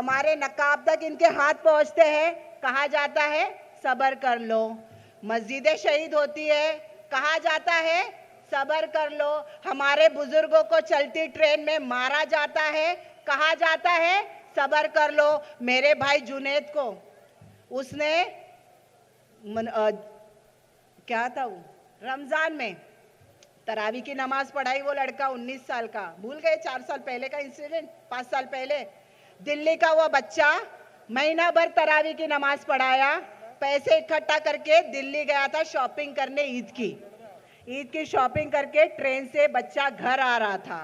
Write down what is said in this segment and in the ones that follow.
हमारे नकाब तक इनके हाथ पहुंचते हैं, कहा जाता है सब्र कर लो। मस्जिदें शहीद होती है, कहा जाता है सब्र कर लो। हमारे बुजुर्गों को चलती ट्रेन में मारा जाता है, कहा जाता है सब्र कर लो। मेरे भाई जुनेद को उसने क्या था वो, रमजान में तरावी की नमाज पढ़ाई, वो लड़का 19 साल का, भूल गए 4 साल पहले का इंसिडेंट, 5 साल पहले दिल्ली का वो बच्चा महीना भर तरावी की नमाज पढ़ाया, पैसे इकट्ठा करके दिल्ली गया था शॉपिंग करने, ईद की शॉपिंग करके ट्रेन से बच्चा घर आ रहा था।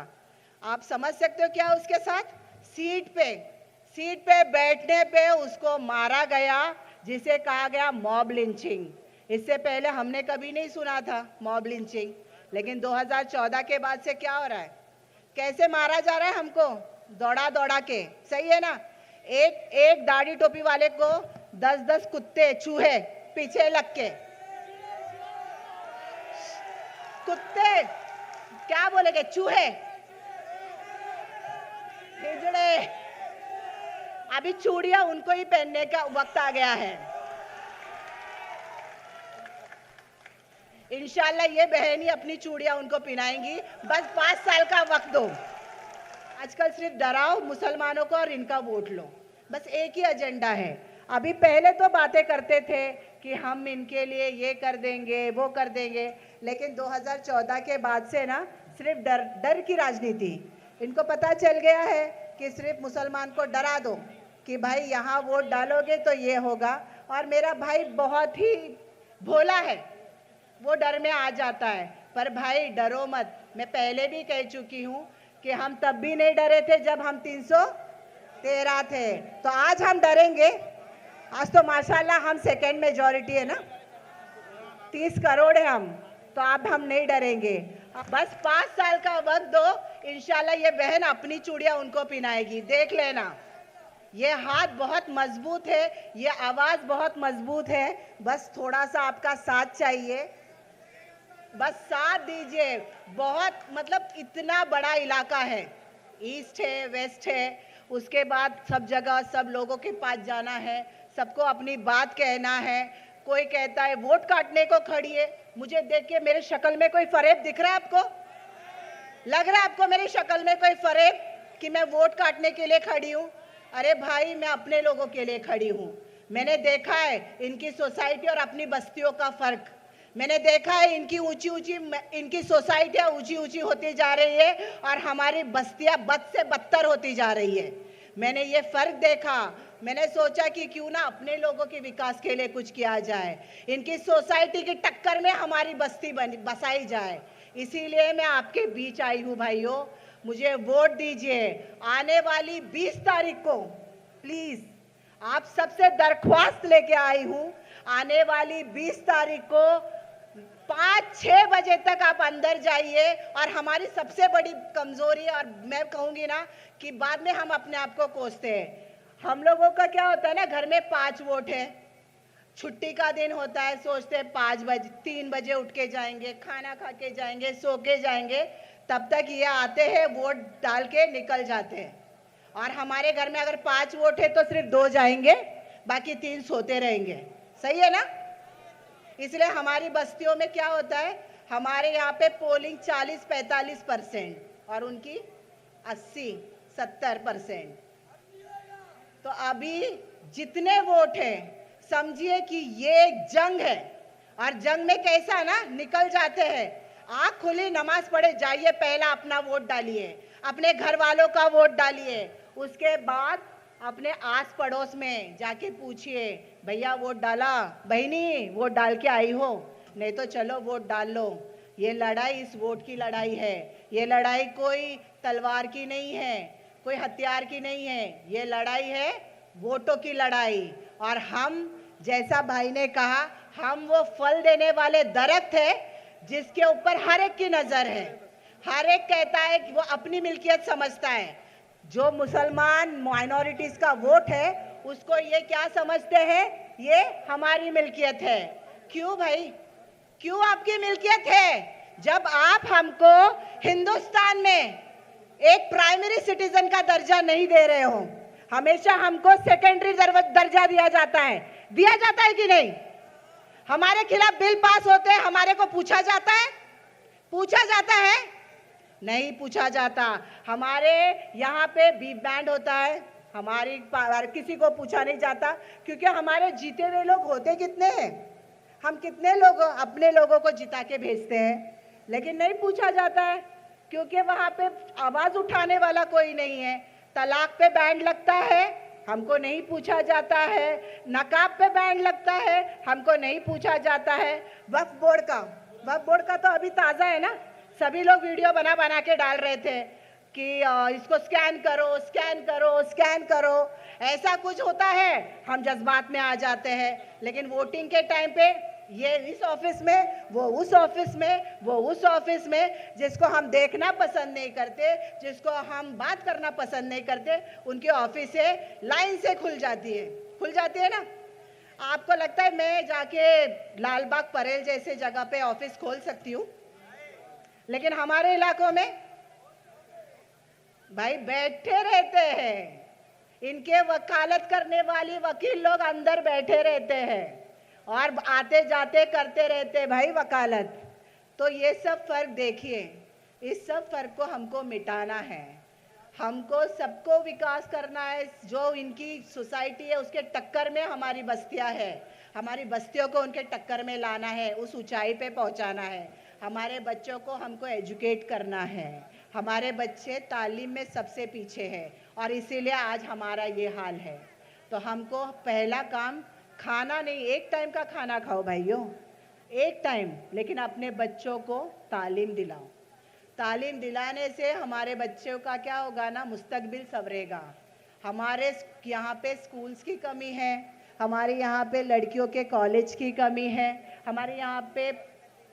आप समझ सकते हो क्या उसके साथ, सीट पे बैठने पे उसको मारा गया, जिसे कहा गया मॉब लिंचिंग। इससे पहले हमने कभी नहीं सुना था मॉब लिंचिंग, लेकिन 2014 के बाद से क्या हो रहा है, कैसे मारा जा रहा है हमको, दौड़ा दौड़ा के, सही है ना। एक दाढ़ी टोपी वाले को 10-10 कुत्ते चूहे पीछे लग के, कुत्ते क्या बोलेंगे, चूहे, हिजड़े, अभी चूड़ियां उनको ही पहनने का वक्त आ गया है। इंशाल्लाह ये बहन ही अपनी चूड़ियां उनको पहनाएंगी, बस 5 साल का वक्त दो। आजकल सिर्फ डराओ मुसलमानों को और इनका वोट लो, बस एक ही एजेंडा है। अभी पहले तो बातें करते थे कि हम इनके लिए ये कर देंगे वो कर देंगे, लेकिन 2014 के बाद से ना सिर्फ डर की राजनीति। इनको पता चल गया है कि सिर्फ मुसलमान को डरा दो कि भाई यहाँ वोट डालोगे तो ये होगा। और मेरा भाई बहुत ही भोला है, वो डर में आ जाता है, पर भाई डरो मत। मैं पहले भी कह चुकी हूँ कि हम तब भी नहीं डरे थे जब हम 313 थे, तो आज हम डरेंगे। आज तो माशाल्लाह हम सेकंड मेजॉरिटी है ना, 30 करोड़ है हम, तो अब हम नहीं डरेंगे। बस 5 साल का वक्त दो, इंशाल्लाह ये बहन अपनी चूड़ियां उनको पहनाएगी, देख लेना। ये हाथ बहुत मजबूत है, ये आवाज बहुत मजबूत है, बस थोड़ा सा आपका साथ चाहिए, बस साथ दीजिए। बहुत मतलब इतना बड़ा इलाका है, ईस्ट है वेस्ट है, उसके बाद सब जगह सब लोगों के पास जाना है, सबको अपनी बात कहना है। कोई कहता है वोट काटने को खड़ी है, मुझे देख के मेरे शक्ल में कोई फरेब दिख रहा है आपको, लग रहा है आपको मेरी शक्ल में कोई फरेब कि मैं वोट काटने के लिए खड़ी हूँ? अरे भाई मैं अपने लोगों के लिए खड़ी हूँ। मैंने देखा है इनकी सोसाइटी और अपनी बस्तियों का फर्क, मैंने देखा है इनकी सोसाइटियाँ ऊंची होती जा रही है और हमारी बस्तियाँ बद से बदतर होती जा रही है। मैंने ये फर्क देखा, मैंने सोचा कि क्यों ना अपने लोगों के विकास के लिए कुछ किया जाए, इनकी सोसाइटी की टक्कर में हमारी बस्ती बसाई जाए। इसीलिए मैं आपके बीच आई हूँ भाइयों, मुझे वोट दीजिए। आने वाली 20 तारीख को प्लीज आप सबसे दरख्वास्त लेके आई हूँ, आने वाली 20 तारीख को 5-6 बजे तक आप अंदर जाइए। और हमारी सबसे बड़ी कमजोरी, और मैं कहूँगी ना कि बाद में हम अपने आप को कोसते हैं, हम लोगों का क्या होता है ना, घर में 5 वोट है, छुट्टी का दिन होता है, सोचते हैं 3 बजे उठ के जाएंगे, खाना खा के जाएंगे, सो के जाएंगे, तब तक ये आते हैं वोट डाल के निकल जाते हैं। और हमारे घर में अगर 5 वोट है तो सिर्फ 2 जाएंगे, बाकी 3 सोते रहेंगे, सही है ना। इसलिए हमारी बस्तियों में क्या होता है, हमारे यहाँ पे पोलिंग 40-45% और उनकी 80-70%। तो अभी जितने वोट हैं समझिए कि ये एक जंग है, और जंग में कैसा ना निकल जाते हैं, आँख खुली नमाज पढ़े जाइए, पहला अपना वोट डालिए, अपने घर वालों का वोट डालिए, उसके बाद अपने आस पड़ोस में जाके पूछिए भैया वोट डाला, बहनी वोट डाल के आई हो, नहीं तो चलो वोट डाल लो। ये लड़ाई इस वोट की लड़ाई है, ये लड़ाई कोई तलवार की नहीं है, कोई हथियार की नहीं है, ये लड़ाई है वोटों की लड़ाई। और हम, जैसा भाई ने कहा, हम वो फल देने वाले दरख्त है जिसके ऊपर हर एक की नजर है, हर एक कहता है कि वो अपनी मिल्कियत समझता है। जो मुसलमान माइनॉरिटीज का वोट है उसको ये क्या समझते हैं, ये हमारी मिल्कियत है। क्यों भाई, क्यों आपकी मिल्कियत है? जब आप हमको हिंदुस्तान में एक प्राइमरी सिटीजन का दर्जा नहीं दे रहे हो, हमेशा हमको सेकेंडरी दर्जा दिया जाता है कि नहीं? हमारे खिलाफ बिल पास होते हैं, हमारे को पूछा जाता है? पूछा जाता है? नहीं पूछा जाता। हमारे यहाँ पे बीप बैंड होता है, हमारी किसी को पूछा नहीं जाता, क्योंकि हमारे जीते हुए लोग होते कितने हैं? हम कितने लोग अपने लोगों को जिता के भेजते हैं, लेकिन नहीं पूछा जाता है, क्योंकि वहाँ पे आवाज उठाने वाला कोई नहीं है। तलाक पे बैंड लगता है, हमको नहीं पूछा जाता है। नकाब पे बैंड लगता है, हमको नहीं पूछा जाता है। वक्फ बोर्ड का तो अभी ताज़ा है ना, सभी लोग वीडियो बना बना के डाल रहे थे कि इसको स्कैन करो, स्कैन करो, स्कैन करो। ऐसा कुछ होता है, हम जज्बात में आ जाते हैं, लेकिन वोटिंग के टाइम पे ये इस ऑफिस में, वो उस ऑफिस में, वो उस ऑफिस में, जिसको हम देखना पसंद नहीं करते, जिसको हम बात करना पसंद नहीं करते, उनकी ऑफिस लाइन से खुल जाती है ना। आपको लगता है मैं जाके लाल बाग परेल जैसे जगह पे ऑफिस खोल सकती हूँ? लेकिन हमारे इलाकों में भाई बैठे रहते हैं, इनके वकालत करने वाली वकील लोग अंदर बैठे रहते हैं और आते जाते करते रहते हैं भाई वकालत। तो ये सब फर्क देखिए, इस सब फर्क को हमको मिटाना है, हमको सबको विकास करना है। जो इनकी सोसाइटी है उसके टक्कर में हमारी बस्तियां है, हमारी बस्तियों को उनके टक्कर में लाना है, उस ऊंचाई पे पहुंचाना है। हमारे बच्चों को हमको एजुकेट करना है। हमारे बच्चे तालीम में सबसे पीछे हैं और इसीलिए आज हमारा ये हाल है। तो हमको पहला काम खाना नहीं, एक टाइम का खाना खाओ भाइयों, एक टाइम, लेकिन अपने बच्चों को तालीम दिलाओ। तालीम दिलाने से हमारे बच्चों का क्या होगा ना, मुस्तकबिल संवरेगा। हमारे यहाँ पे स्कूल्स की कमी है, हमारे यहाँ पे लड़कियों के कॉलेज की कमी है, हमारे यहाँ पे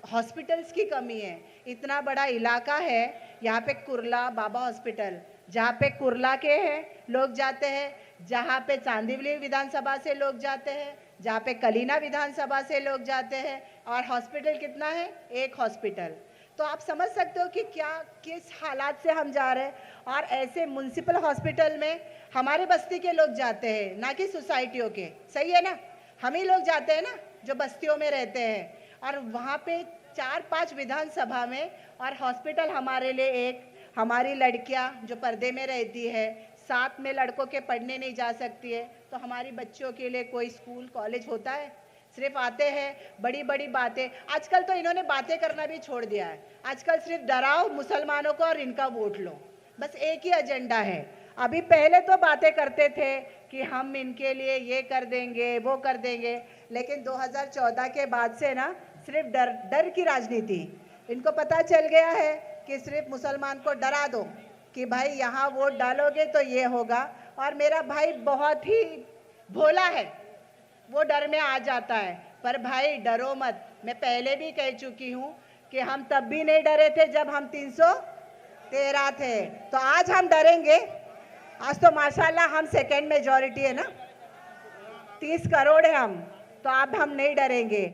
हॉस्पिटल्स की कमी है। इतना बड़ा इलाका है, यहाँ पे कुर्ला बाबा हॉस्पिटल, जहाँ पे कुर्ला के हैं लोग जाते हैं, जहाँ पे चांदीवली विधानसभा से लोग जाते हैं, जहाँ पे कलीना विधानसभा से लोग जाते हैं, और हॉस्पिटल कितना है? एक हॉस्पिटल। तो आप समझ सकते हो कि क्या किस हालात से हम जा रहे हैं। और ऐसे म्युनिसिपल हॉस्पिटल में हमारे बस्ती के लोग जाते हैं, ना कि सोसाइटियों के। सही है ना? हम ही लोग जाते हैं ना जो बस्तियों में रहते हैं, और वहाँ पे 4-5 विधानसभा में, और हॉस्पिटल हमारे लिए एक। हमारी लड़कियाँ जो पर्दे में रहती है, साथ में लड़कों के पढ़ने नहीं जा सकती है, तो हमारी बच्चों के लिए कोई स्कूल कॉलेज होता है? सिर्फ आते हैं बड़ी बड़ी बातें। आजकल तो इन्होंने बातें करना भी छोड़ दिया है, आजकल सिर्फ डराओ मुसलमानों को और इनका वोट लो, बस एक ही एजेंडा है। अभी पहले तो बातें करते थे कि हम इनके लिए ये कर देंगे, वो कर देंगे, लेकिन 2014 के बाद से ना सिर्फ डर की राजनीति। इनको पता चल गया है कि सिर्फ मुसलमान को डरा दो कि भाई यहाँ वोट डालोगे तो ये होगा। और मेरा भाई बहुत ही भोला है, वो डर में आ जाता है। पर भाई डरो मत, मैं पहले भी कह चुकी हूँ कि हम तब भी नहीं डरे थे जब हम 313 थे, तो आज हम डरेंगे? आज तो माशाल्लाह हम सेकंड मेजॉरिटी है ना, 30 करोड़ है हम, तो अब हम नहीं डरेंगे।